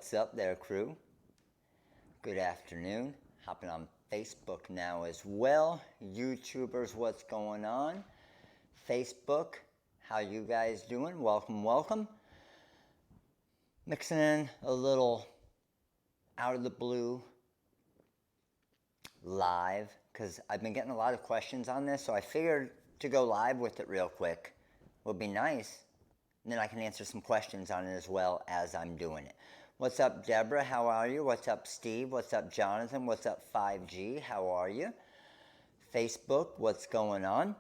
What's up there, crew? Good afternoon. Hopping on Facebook now as well. YouTubers, what's going on? Facebook, how you guys doing? Welcome, welcome. Mixing in a little out of the blue live because I've been getting a lot of questions on this, so I figured to go live with it real quick would be nice. And then I can answer some questions on it as well as I'm doing it. What's up, Deborah? How are you? What's up, Steve? What's up, Jonathan? What's up, 5G? How are you? Facebook, what's going on?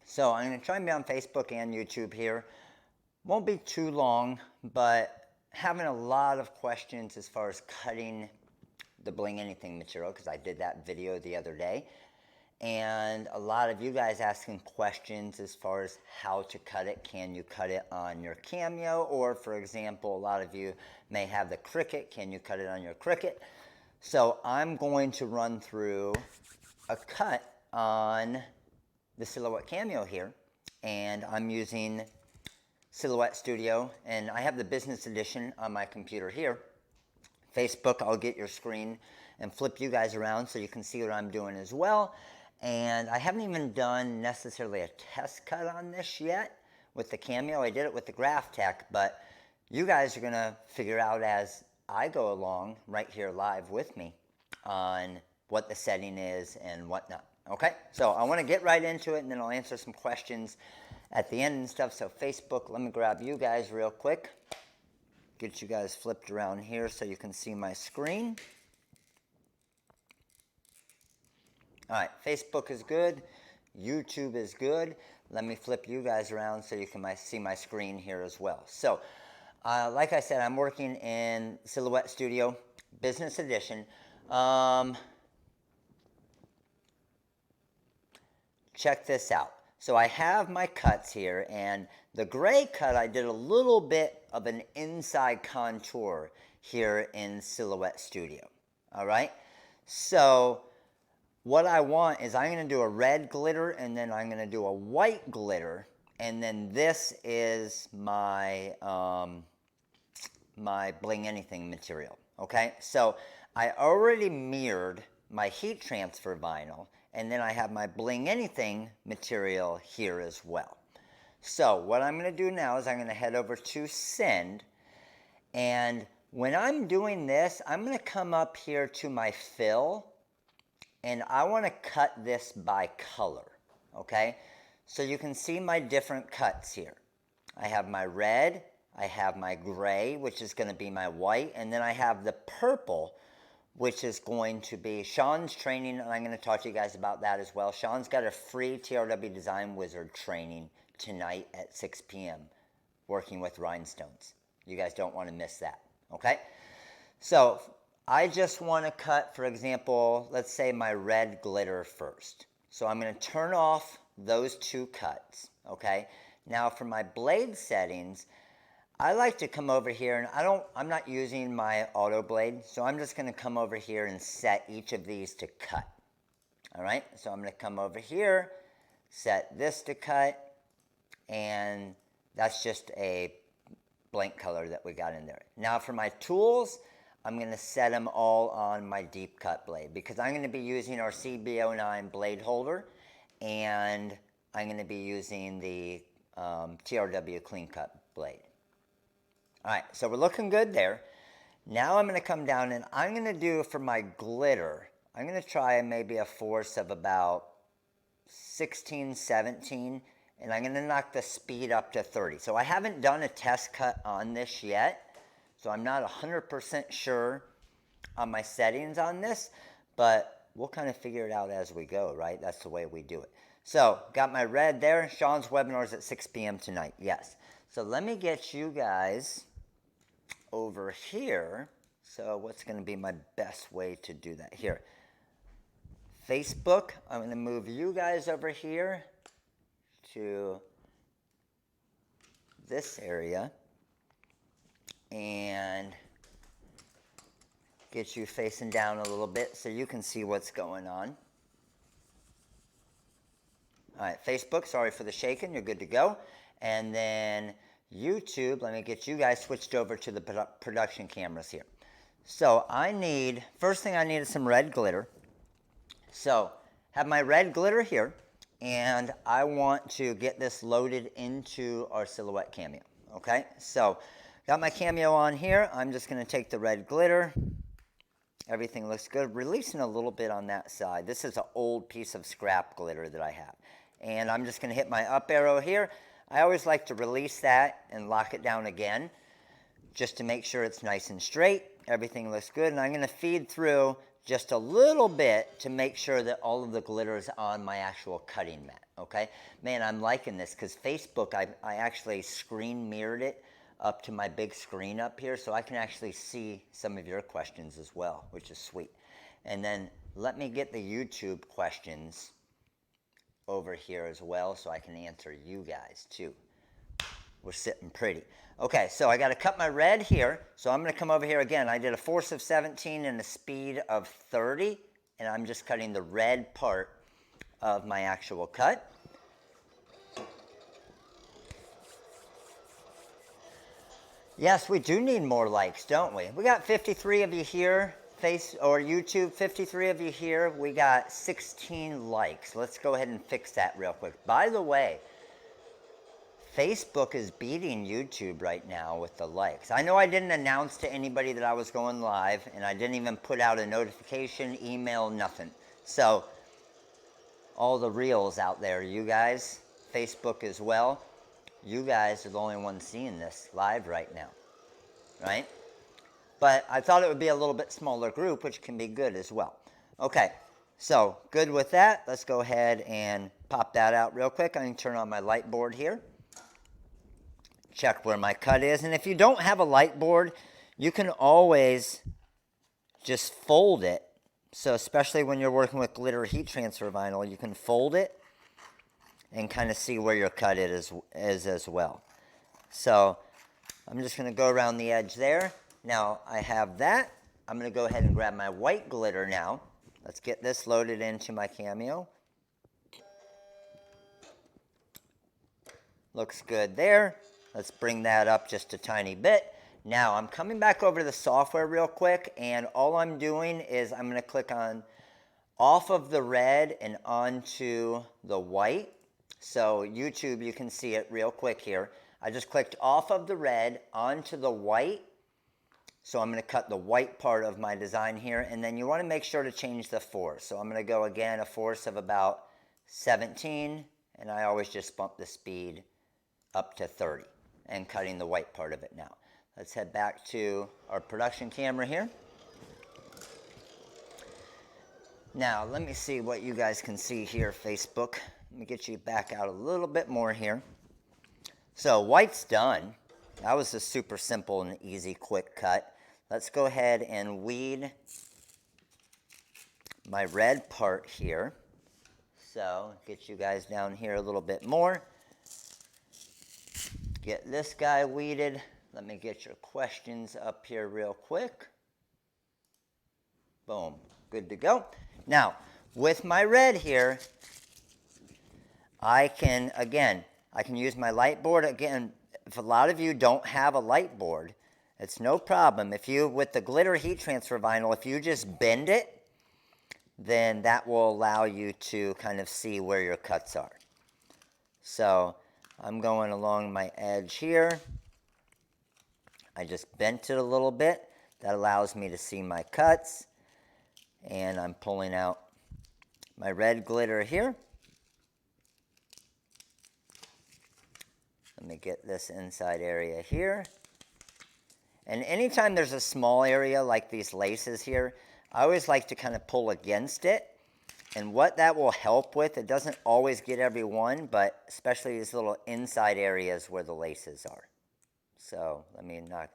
So I'm going to try and be on Facebook and YouTube here. Won't be too long, but having a lot of questions as far as cutting the Bling Anything material, because I did that video the other day. And a lot of you guys asking questions as far as how to cut it. Can you cut it on your Cameo? Or, for example, a lot of you may have the Cricut. Can you cut it on your Cricut? So I'm going to run through a cut on the Silhouette Cameo here. And I'm using Silhouette Studio. And I have the business edition on my computer here. Facebook, I'll get your screen and flip you guys around so you can see what I'm doing as well. And I haven't even done necessarily a test cut on this yet with the Cameo. I did it with the Graph Tech, but you guys are going to figure out as I go along right here live with me on what the setting is and whatnot. Okay, so I want to get right into it, and then I'll answer some questions at the end and stuff. So Facebook, let me grab you guys real quick. Get you guys flipped around here so you can see my screen. All right, Facebook is good. YouTube is good. Let me flip you guys around so you can see my screen here as well. So, like I said, I'm working in Silhouette Studio, Business Edition. Check this out. So I have my cuts here, and the gray cut, I did a little bit of an inside contour here in Silhouette Studio. All right? So what I want is I'm going to do a red glitter, and then I'm going to do a white glitter, and then this is my my Bling Anything material. Okay, so I already mirrored my heat transfer vinyl, and then I have my Bling Anything material here as well. So what I'm going to do now is I'm going to head over to Send, and when I'm doing this, I'm going to come up here to my fill, and I want to cut this by color, okay? So you can see my different cuts here. I have my red, I have my gray, which is going to be my white, and then I have the purple, which is going to be Sean's training, and I'm going to talk to you guys about that as well. Sean's got a free TRW Design Wizard training tonight at 6 p.m. working with rhinestones. You guys don't want to miss that, okay? So I just want to cut, for example, let's say my red glitter first. So I'm going to turn off those two cuts, okay? Now for my blade settings, I like to come over here, and I'm not using my auto blade, so I'm just going to come over here and set each of these to cut. All right, so I'm going to come over here, set this to cut, and that's just a blank color that we got in there. Now for my tools, I'm going to set them all on my deep cut blade because I'm going to be using our CB09 blade holder, and I'm going to be using the TRW clean cut blade. All right, so we're looking good there. Now I'm going to come down, and I'm going to do for my glitter, I'm going to try maybe a force of about 16, 17, and I'm going to knock the speed up to 30. So I haven't done a test cut on this yet, so I'm not 100% sure on my settings on this, but we'll kind of figure it out as we go, right? That's the way we do it. So got my red there. Sean's webinar is at 6 p.m. tonight, yes. So let me get you guys over here. So what's going to be my best way to do that here? Facebook, I'm going to move you guys over here to this area and get you facing down a little bit so you can see what's going on. All right, Facebook, sorry for the shaking, you're good to go. And then YouTube, let me get you guys switched over to the production cameras here. So first thing I need is some red glitter. So have my red glitter here, and I want to get this loaded into our silhouette Cameo. Okay, so got my Cameo on here. I'm just going to take the red glitter. Everything looks good. Releasing a little bit on that side. This is an old piece of scrap glitter that I have. And I'm just going to hit my up arrow here. I always like to release that and lock it down again, just to make sure it's nice and straight. Everything looks good. And I'm going to feed through just a little bit to make sure that all of the glitter is on my actual cutting mat. Okay? Man, I'm liking this because Facebook, I actually screen mirrored it up to my big screen up here, so I can actually see some of your questions as well, which is sweet. And then let me get the YouTube questions over here as well so I can answer you guys too. We're sitting pretty. Okay, so I got to cut my red here, so I'm going to come over here again. I did a force of 17 and a speed of 30, and I'm just cutting the red part of my actual cut. Yes, we do need more likes, don't we? We got 53 of you here, YouTube, 53 of you here. We got 16 likes. Let's go ahead and fix that real quick. By the way, Facebook is beating YouTube right now with the likes. I know I didn't announce to anybody that I was going live, and I didn't even put out a notification, email, nothing. So, all the reels out there, you guys, Facebook as well, you guys are the only ones seeing this live right now, right? But I thought it would be a little bit smaller group, which can be good as well. Okay, so good with that. Let's go ahead and pop that out real quick. I'm going to turn on my light board here. Check where my cut is. And if you don't have a light board, you can always just fold it. So especially when you're working with glitter heat transfer vinyl, you can fold it and kind of see where your cut is as well. So I'm just going to go around the edge there. Now I have that. I'm going to go ahead and grab my white glitter now. Let's get this loaded into my Cameo. Looks good there. Let's bring that up just a tiny bit. Now I'm coming back over to the software real quick, and all I'm doing is I'm going to click on off of the red and onto the white. So YouTube, you can see it real quick here. I just clicked off of the red onto the white. So I'm going to cut the white part of my design here, and then you want to make sure to change the force. So I'm going to go again a force of about 17, and I always just bump the speed up to 30 and cutting the white part of it now. Let's head back to our production camera here. Now, let me see what you guys can see here, Facebook. Let me get you back out a little bit more here. So, white's done. That was a super simple and easy, quick cut. Let's go ahead and weed my red part here. So, get you guys down here a little bit more. Get this guy weeded. Let me get your questions up here real quick. Boom. Good to go. Now, with my red here, I can use my light board. Again, if a lot of you don't have a light board, it's no problem. With the glitter heat transfer vinyl, if you just bend it, then that will allow you to kind of see where your cuts are. So, I'm going along my edge here. I just bent it a little bit. That allows me to see my cuts. And I'm pulling out my red glitter here. Let me get this inside area here. And anytime there's a small area like these laces here, I always like to kind of pull against it. And what that will help with, it doesn't always get every one, but especially these little inside areas where the laces are. So let me knock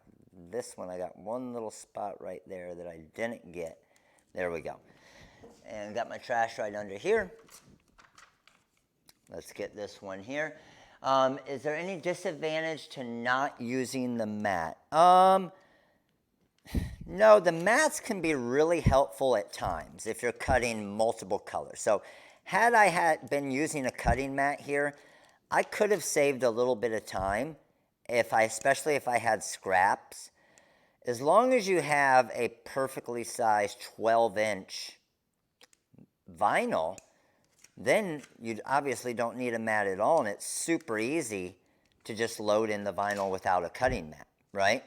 this one. I got one little spot right there that I didn't get. There we go. And got my trash right under here. Let's get this one here. Is there any disadvantage to not using the mat? No, the mats can be really helpful at times if you're cutting multiple colors. So had I been using a cutting mat here, I could have saved a little bit of time especially if I had scraps, as long as you have a perfectly sized 12-inch vinyl, then you obviously don't need a mat at all, and it's super easy to just load in the vinyl without a cutting mat, right?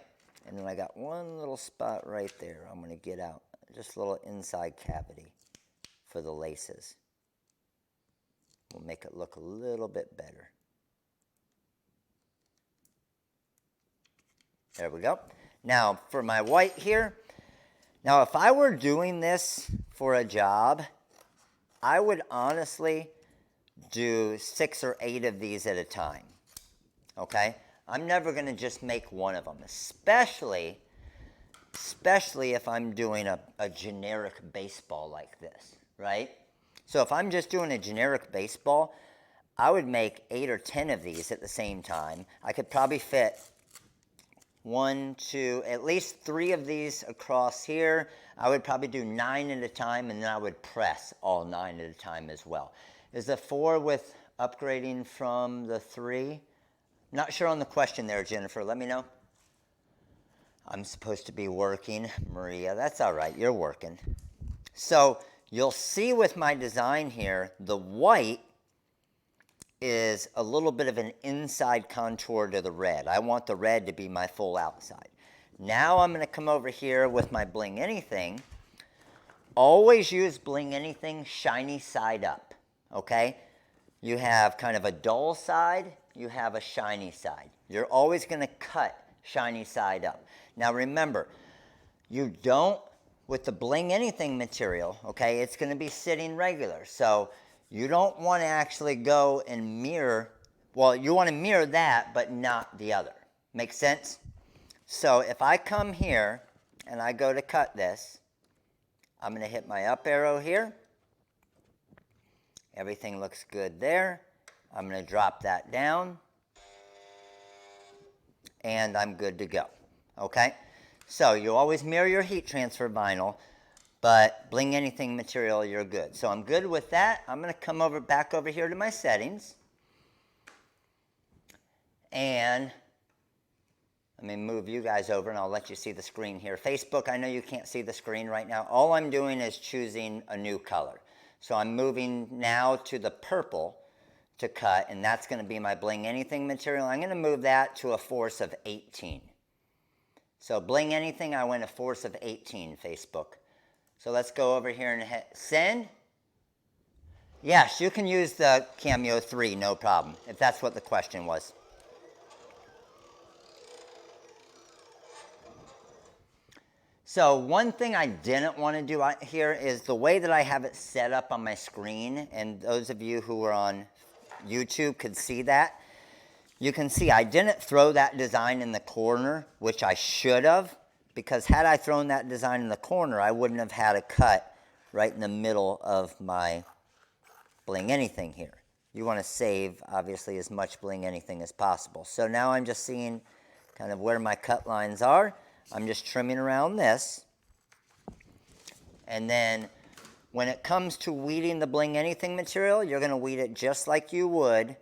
And then I got one little spot right there I'm going to get out, just a little inside cavity for the laces. We'll make it look a little bit better. There we go. Now for my white here, now if I were doing this for a job, I would honestly do 6 or 8 of these at a time, okay? I'm never going to just make one of them, especially if I'm doing a generic baseball like this, right? So if I'm just doing a generic baseball, I would make 8 or 10 of these at the same time. I could probably fit 1, 2, at least 3 of these across here. I would probably do 9 at a time, and then I would press all 9 at a time as well. Is the 4 with upgrading from the 3? Not sure on the question there, Jennifer. Let me know. I'm supposed to be working. Maria, that's all right. You're working. So you'll see with my design here, the white is a little bit of an inside contour to the red. I want the red to be my full outside. Now I'm going to come over here with my Bling Anything. Always use Bling Anything shiny side up, okay? You have kind of a dull side, you have a shiny side. You're always going to cut shiny side up. Now remember, you don't, with the Bling Anything material, okay, it's going to be sitting regular. So you don't want to actually go and mirror, well, you want to mirror that, but not the other. Make sense? So if I come here and I go to cut this, I'm going to hit my up arrow here. Everything looks good there. I'm going to drop that down. And I'm good to go. Okay? So you always mirror your heat transfer vinyl, but Bling Anything material, you're good. So I'm good with that. I'm going to come back over here to my settings. And let me move you guys over and I'll let you see the screen here. Facebook, I know you can't see the screen right now. All I'm doing is choosing a new color. So I'm moving now to the purple to cut, and that's going to be my Bling Anything material. I'm going to move that to a force of 18. So Bling Anything, I went a force of 18, Facebook. So let's go over here and hit send. Yes, you can use the Cameo 3, no problem, if that's what the question was. So one thing I didn't want to do here is the way that I have it set up on my screen, and those of you who are on YouTube could see that. You can see I didn't throw that design in the corner, which I should have, because had I thrown that design in the corner, I wouldn't have had a cut right in the middle of my Bling Anything here. You want to save, obviously, as much Bling Anything as possible. So now I'm just seeing kind of where my cut lines are. I'm just trimming around this. And then when it comes to weeding the Bling Anything material, you're going to weed it just like you would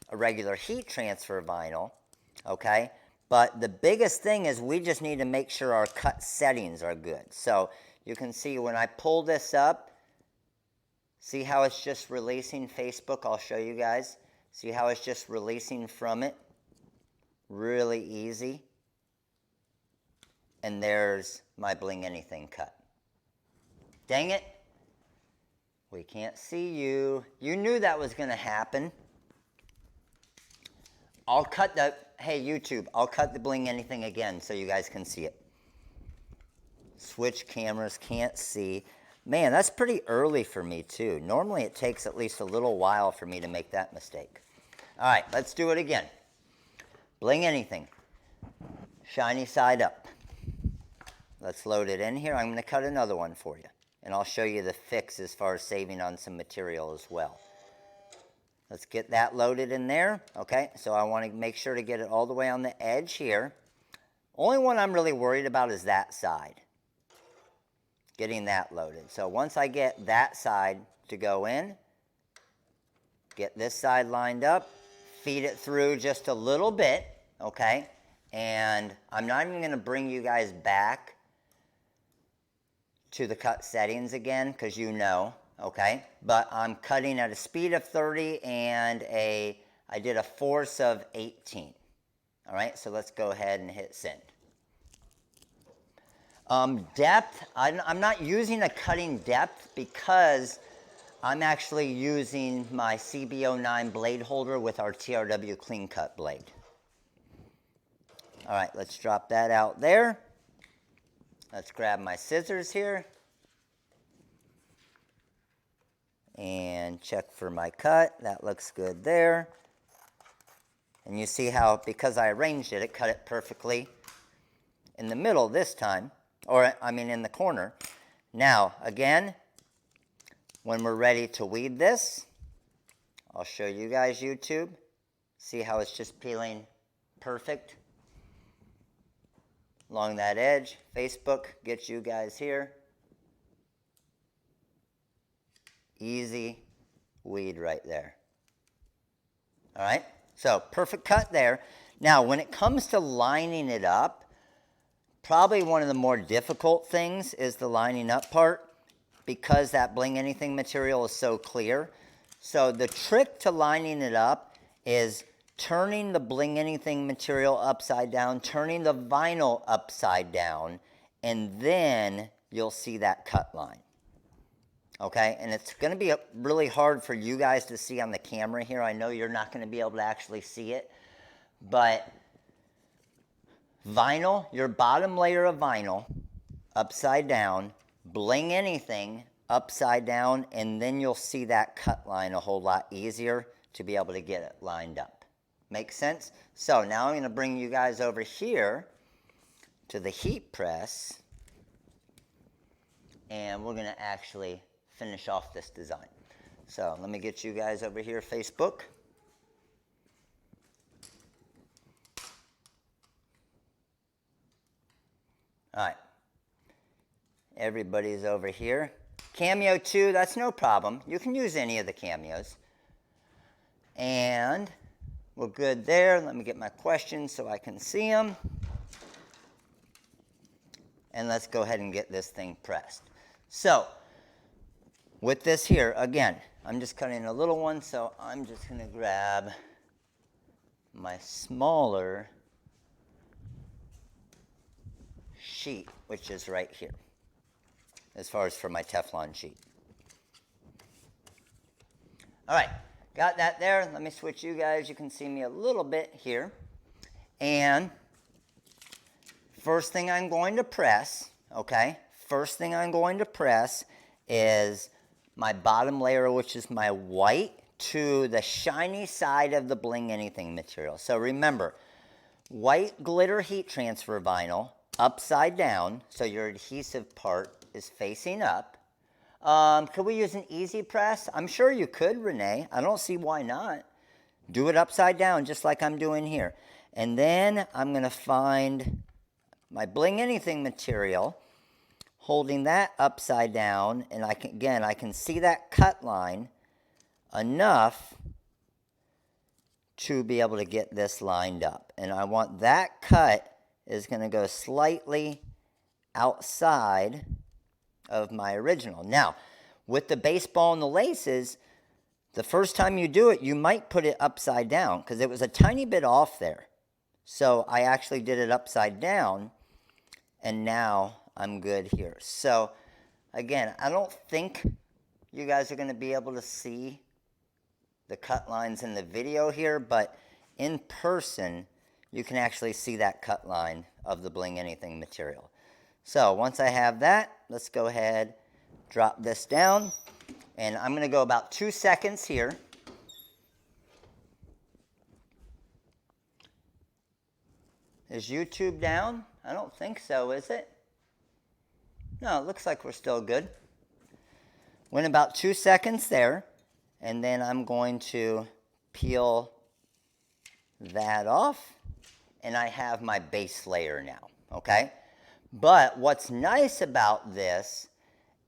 a regular heat transfer vinyl, okay? But the biggest thing is we just need to make sure our cut settings are good. So you can see when I pull this up, see how it's just releasing, Facebook? I'll show you guys. See how it's just releasing from it? Really easy. And there's my Bling Anything cut. Dang it. We can't see you. You knew that was going to happen. I'll cut the, hey YouTube, I'll cut the Bling Anything again so you guys can see it. Switch cameras, can't see. Man, that's pretty early for me too. Normally it takes at least a little while for me to make that mistake. All right, let's do it again. Bling Anything. Shiny side up. Let's load it in here. I'm going to cut another one for you. And I'll show you the fix as far as saving on some material as well. Let's get that loaded in there. Okay, so I want to make sure to get it all the way on the edge here. Only one I'm really worried about is that side. Getting that loaded. So once I get that side to go in, get this side lined up, feed it through just a little bit, okay? And I'm not even going to bring you guys back to the cut settings again, because you know, okay? But I'm cutting at a speed of 30 and I did a force of 18. All right, so let's go ahead and hit send. Depth, I'm not using a cutting depth because I'm actually using my CB09 blade holder with our TRW clean cut blade. All right, let's drop that out there. Let's grab my scissors here and check for my cut. That looks good there. And you see how, because I arranged it, it cut it perfectly in the middle this time, or I mean in the corner. Now, again, when we're ready to weed this, I'll show you guys YouTube. See how it's just peeling perfect along that edge. Facebook gets you guys here. Easy weed right there. All right, so perfect cut there. Now, when it comes to lining it up, probably one of the more difficult things is the lining up part, because that Bling Anything material is so clear. So the trick to lining it up is turning the Bling Anything material upside down, turning the vinyl upside down, and then you'll see that cut line. Okay, and it's going to be really hard for you guys to see on the camera here. I know you're not going to be able to actually see it, but vinyl, your bottom layer of vinyl, upside down, Bling Anything, upside down, and then you'll see that cut line a whole lot easier to be able to get it lined up. Make sense? So now I'm going to bring you guys over here to the heat press, and we're going to actually finish off this design. So let me get you guys over here, Facebook. All right, everybody's over here. Cameo 2, that's no problem. You can use any of the cameos. And we're good there. Let me get my questions so I can see them. And let's go ahead and get this thing pressed. So, with this here, again, I'm just cutting a little one, so I'm just going to grab my smaller sheet, which is right here, as far as for my Teflon sheet. All right, got that there. Let me switch you guys. You can see me a little bit here. And first thing I'm going to press, okay, first thing I'm going to press is my bottom layer, which is my white, to the shiny side of the Bling Anything material. So remember, white glitter heat transfer vinyl, upside down, so your adhesive part is facing up. Could we use an easy press? I'm sure you could, Renee. I don't see why not. Do it upside down, just like I'm doing here. And then I'm going to find my Bling Anything material, holding that upside down, and I can see that cut line enough to be able to get this lined up. And I want that cut is going to go slightly outside of my original. Now, with the baseball and the laces, the first time you do it, you might put it upside down because it was a tiny bit off there. So I actually did it upside down, and now I'm good here. So again, I don't think you guys are going to be able to see the cut lines in the video here, but in person, you can actually see that cut line of the Bling Anything material. So once I have that, let's go ahead, drop this down, and I'm going to go about 2 seconds here. Is YouTube down? I don't think so, is it? No, it looks like we're still good. Went about 2 seconds there, and then I'm going to peel that off, and I have my base layer now, okay? But what's nice about this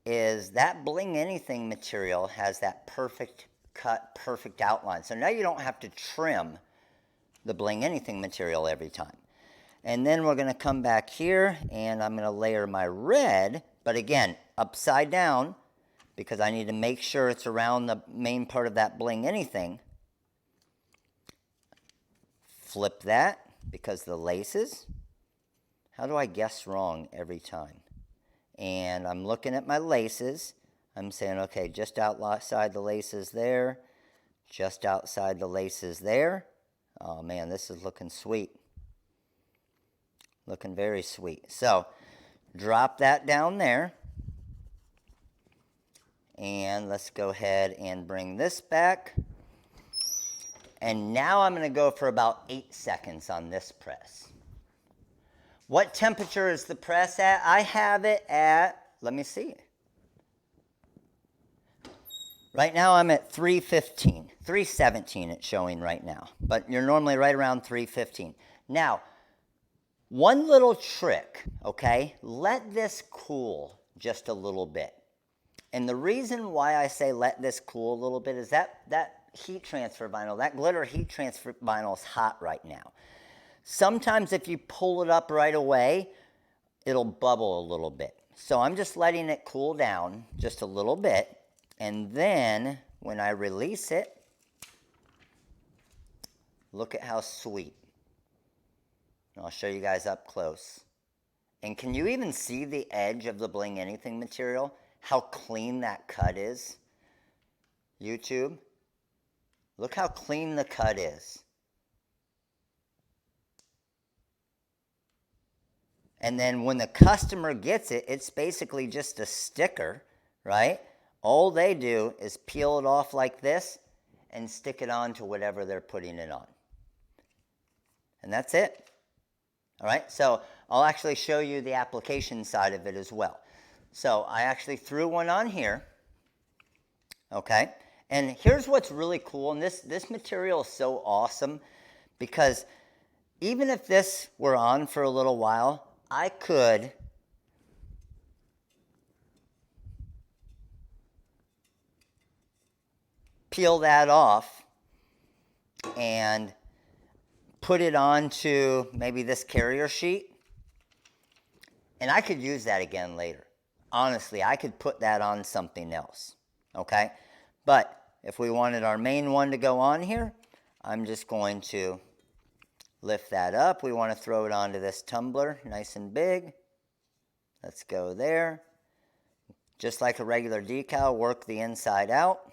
is that Bling Anything material has that perfect cut, perfect outline. So now you don't have to trim the Bling Anything material every time. And then we're going to come back here, and I'm going to layer my red, but again, upside down, because I need to make sure it's around the main part of that Bling Anything. Flip that, because the laces, how do I guess wrong every time? And I'm looking at my laces. I'm saying, okay, just outside the laces there, just outside the laces there. Oh man, this is looking sweet. Looking very sweet. So, drop that down there. And let's go ahead and bring this back. And now I'm going to go for about 8 seconds on this press. What temperature is the press at? I have it at, let me see. Right now I'm at 315, 317 it's showing right now. But you're normally right around 315. Now, one little trick, okay? Let this cool just a little bit. And the reason why I say let this cool a little bit is that heat transfer vinyl, that glitter heat transfer vinyl is hot right now. Sometimes if you pull it up right away, it'll bubble a little bit. So I'm just letting it cool down just a little bit. And then when I release it, look at how sweet. I'll show you guys up close. And can you even see the edge of the Bling Anything material? How clean that cut is? YouTube, look how clean the cut is. And then when the customer gets it, it's basically just a sticker, right? All they do is peel it off like this and stick it on to whatever they're putting it on. And that's it. All right, so I'll actually show you the application side of it as well. So I actually threw one on here, okay? And here's what's really cool, and this material is so awesome because even if this were on for a little while, I could peel that off and put it onto maybe this carrier sheet, and I could use that again later. Honestly, I could put that on something else, okay? But if we wanted our main one to go on here, I'm just going to lift that up. We want to throw it onto this tumbler, nice and big. Let's go there. Just like a regular decal, work the inside out.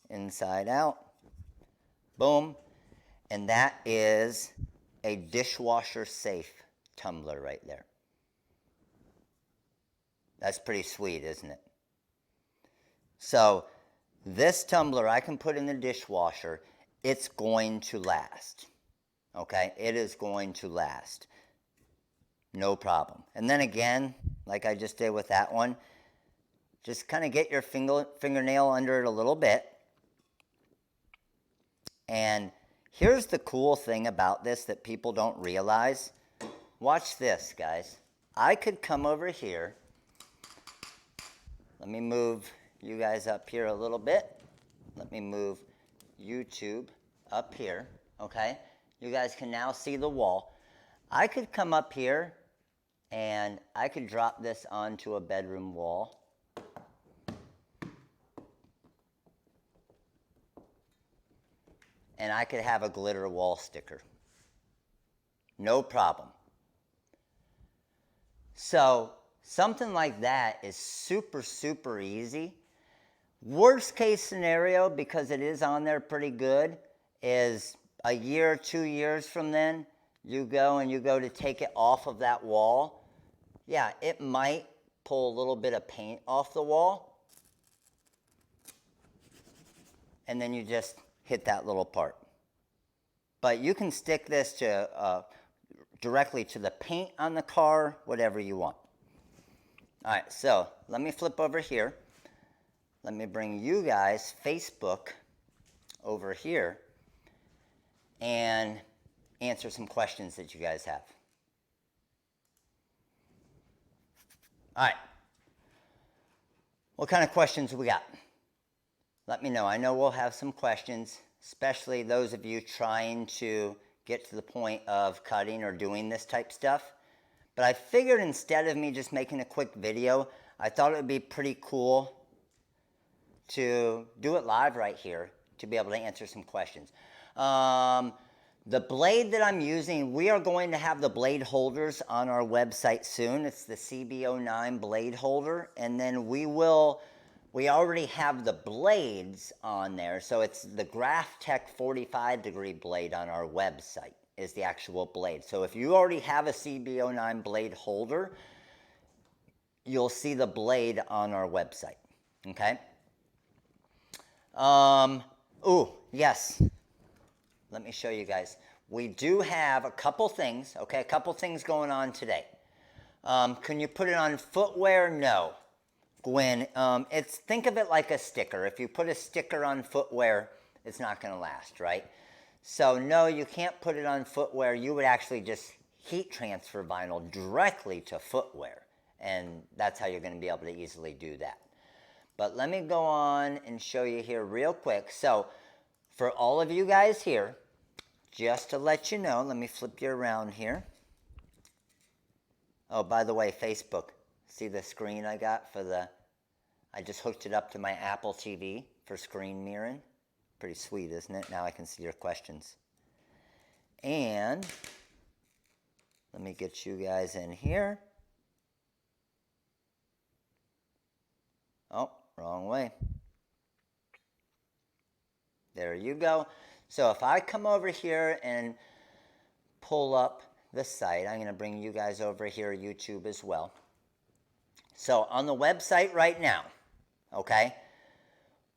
Inside out. Boom. And that is a dishwasher safe tumbler right there. That's pretty sweet, isn't it? So this tumbler I can put in the dishwasher. It's going to last. Okay? It is going to last. No problem. And then again, like I just did with that one, just kind of get your fingernail under it a little bit. And here's the cool thing about this that people don't realize. Watch this, guys. I could come over here. Let me move you guys up here a little bit. Let me move YouTube up here, okay? You guys can now see the wall. I could come up here and I could drop this onto a bedroom wall. And I could have a glitter wall sticker. No problem. So something like that is super, super easy. Worst case scenario, because it is on there pretty good, is a year, 2 years from then, you go to take it off of that wall. Yeah, it might pull a little bit of paint off the wall. And then you just hit that little part. But you can stick this to directly to the paint on the car, whatever you want. All right, so let me flip over here. Let me bring you guys Facebook over here and answer some questions that you guys have. All right. What kind of questions we got? Let me know. I know we'll have some questions. especially those of you trying to get to the point of cutting or doing this type stuff. But I figured instead of me just making a quick video, I thought it would be pretty cool to do it live right here to be able to answer some questions. The blade that I'm using, we are going to have the blade holders on our website soon. It's the CB09 blade holder, and then we already have the blades on there. So it's the GraphTech 45 degree blade on our website is the actual blade. So if you already have a CB09 blade holder, you'll see the blade on our website, okay? Yes. Let me show you guys. We do have a couple things, okay? A couple things going on today. Can you put it on footwear? No. Gwen, think of it like a sticker. If you put a sticker on footwear, it's not going to last, right? So no, you can't put it on footwear. You would actually just heat transfer vinyl directly to footwear. And that's how you're going to be able to easily do that. But let me go on and show you here real quick. So for all of you guys here, just to let you know, let me flip you around here. Oh, by the way, Facebook. See the screen I got for I just hooked it up to my Apple TV for screen mirroring. Pretty sweet, isn't it? Now I can see your questions. And let me get you guys in here. Oh, wrong way. There you go. So if I come over here and pull up the site, I'm going to bring you guys over here, YouTube as well. So on the website right now, okay,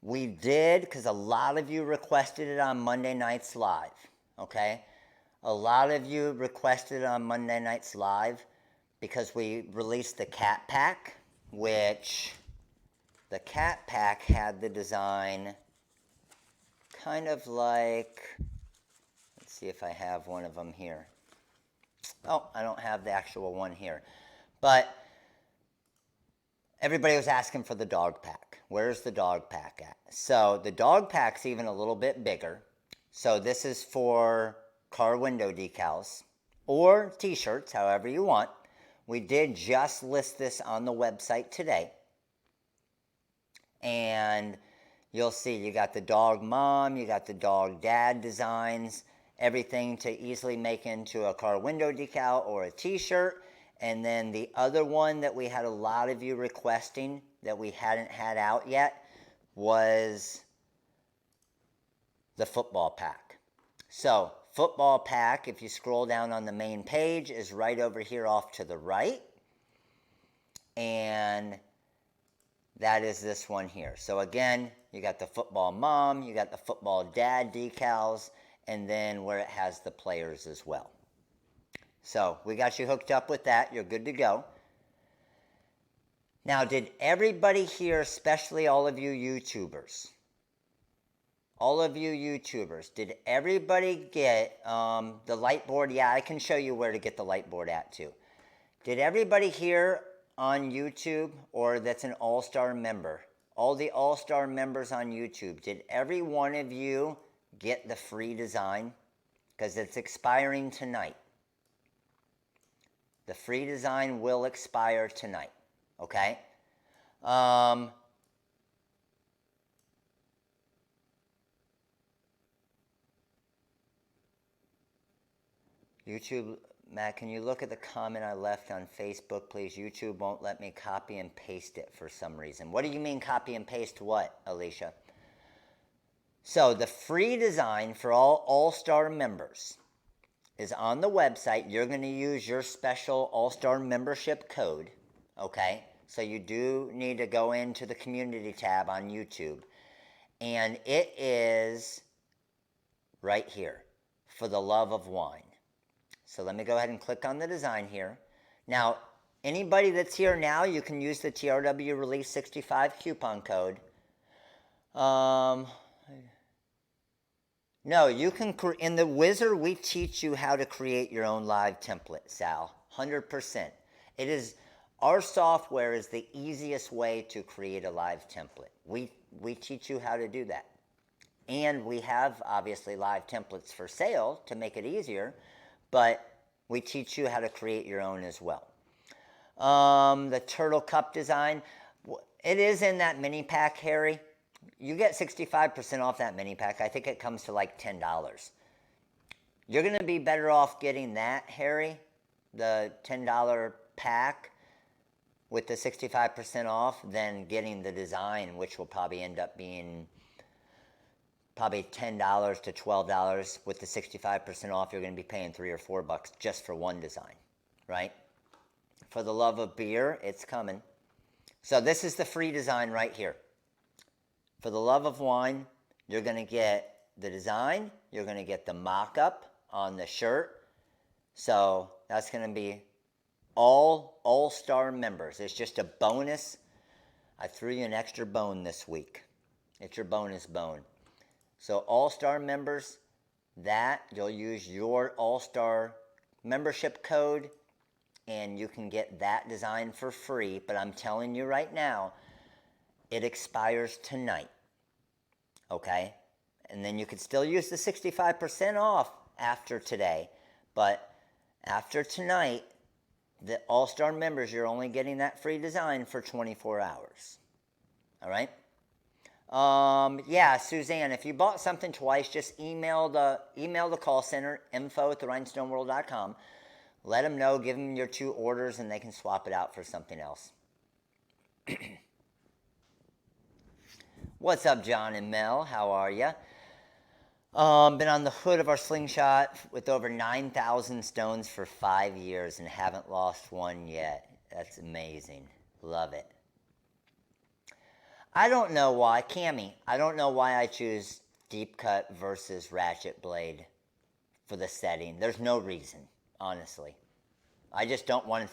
we did, because a lot of you requested it on Monday Nights Live, okay? A lot of you requested it on Monday Nights Live because we released the cat pack, which the cat pack had the design kind of like, let's see if I have one of them here. Oh, I don't have the actual one here. But everybody was asking for the dog pack. Where's the dog pack at? So the dog pack's even a little bit bigger. So this is for car window decals or t-shirts, however you want. We did just list this on the website today. And you'll see you got the dog mom, you got the dog dad designs, everything to easily make into a car window decal or a t-shirt. And then the other one that we had a lot of you requesting that we hadn't had out yet was the football pack. So football pack, if you scroll down on the main page, is right over here off to the right. And that is this one here. So again, you got the football mom, you got the football dad decals, and then where it has the players as well. So we got you hooked up with that. You're good to go. Now, did everybody here, especially all of you YouTubers, did everybody get the light board? Yeah, I can show you where to get the light board at too. Did everybody here on YouTube, or that's an all-star member, all the all-star members on YouTube, did every one of you get the free design? Because it's expiring tonight. The free design will expire tonight, okay? YouTube, Matt, can you look at the comment I left on Facebook, please? YouTube won't let me copy and paste it for some reason. What do you mean copy and paste what, Alicia? So the free design for all all-star members is on the website. You're going to use your special all-star membership code, okay? So you do need to go into the community tab on YouTube. And it is right here, For the Love of Wine. So let me go ahead and click on the design here. Now, anybody that's here now, you can use the TRW Release 65 coupon code. No, you can, in the Wizard, we teach you how to create your own live template, Sal, 100%. It is, our software is the easiest way to create a live template. We teach you how to do that. And we have obviously live templates for sale to make it easier, but we teach you how to create your own as well. The turtle cup design, it is in that mini pack, Harry. You get 65% off that mini pack. I think it comes to like $10. You're going to be better off getting that, Harry, the $10 pack with the 65% off, than getting the design, which will probably end up being probably $10 to $12. With the 65% off, you're going to be paying $3 or $4 just for one design, right? For the love of beer, it's coming. So this is the free design right here. For the love of wine, you're going to get the design, you're going to get the mock-up on the shirt. So that's going to be all-star members. It's just a bonus. I threw you an extra bone this week. It's your bonus bone. So all-star members, that you'll use your all-star membership code and you can get that design for free. But I'm telling you right now, it expires tonight. Okay? And then you could still use the 65% off after today. But after tonight, the all-star members, you're only getting that free design for 24 hours. All right? Yeah, Suzanne, if you bought something twice, just email the call center, info@therhinestoneworld.com. Let them know, give them your 2 orders, and they can swap it out for something else. What's up, John and Mel? How are you? Been on the hood of our slingshot with over 9,000 stones for 5 years and haven't lost one yet. That's amazing. Love it. I don't know why, Cammy, I don't know why I choose deep cut versus ratchet blade for the setting. There's no reason, honestly. I just don't want it to